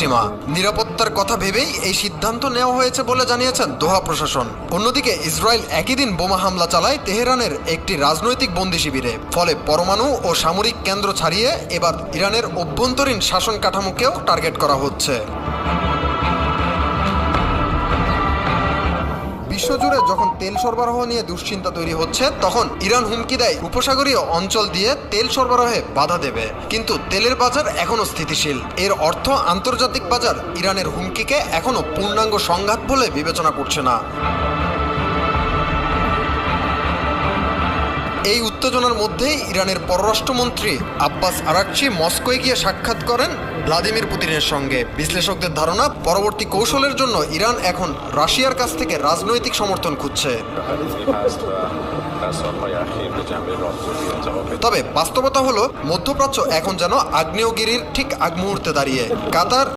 পশ্চিমা। নিরাপত্তার কথা ভেবেই এই সিদ্ধান্ত নেওয়া হয়েছে বলে জানিয়েছেন দোহা প্রশাসন। অন্যদিকে ইসরায়েল একই দিন বোমা হামলা চালায় তেহরানের একটি রাজনৈতিক বন্দী শিবিরে। ফলে পরমাণু ও সামরিক কেন্দ্র ছাড়িয়ে এবার ইরানের অভ্যন্তরীণ শাসন কাঠামোকেও টার্গেট করা হচ্ছে। বিশ্বজুড়ে যখন তেল সরবরাহ নিয়ে দুশ্চিন্তা তৈরি হচ্ছে, তখন ইরান হুমকি দেয় উপসাগরীয় অঞ্চল দিয়ে তেল সরবরাহে বাধা দেবে। কিন্তু তেলের বাজার এখনও স্থিতিশীল। এর অর্থ আন্তর্জাতিক বাজার ইরানের হুমকিকে এখনও পূর্ণাঙ্গ সংঘাত বলে বিবেচনা করছে না। এই উত্তেজনার মধ্যেই ইরানের পররাষ্ট্রমন্ত্রী আব্বাস আরাকচি মস্কোয় গিয়ে সাক্ষাৎ করেন ভ্লাদিমির পুতিনের সঙ্গে। বিশ্লেষকদের ধারণা, পরবর্তী কৌশলের জন্য ইরান এখন রাশিয়ার কাছ থেকে রাজনৈতিক সমর্থন খুঁজছে। তবে বাস্তবতা হলো, মধ্যপ্রাচ্য এখন যেন আগ্নেয়গিরির ঠিক আগ মুহূর্তে দাঁড়িয়ে। কাতার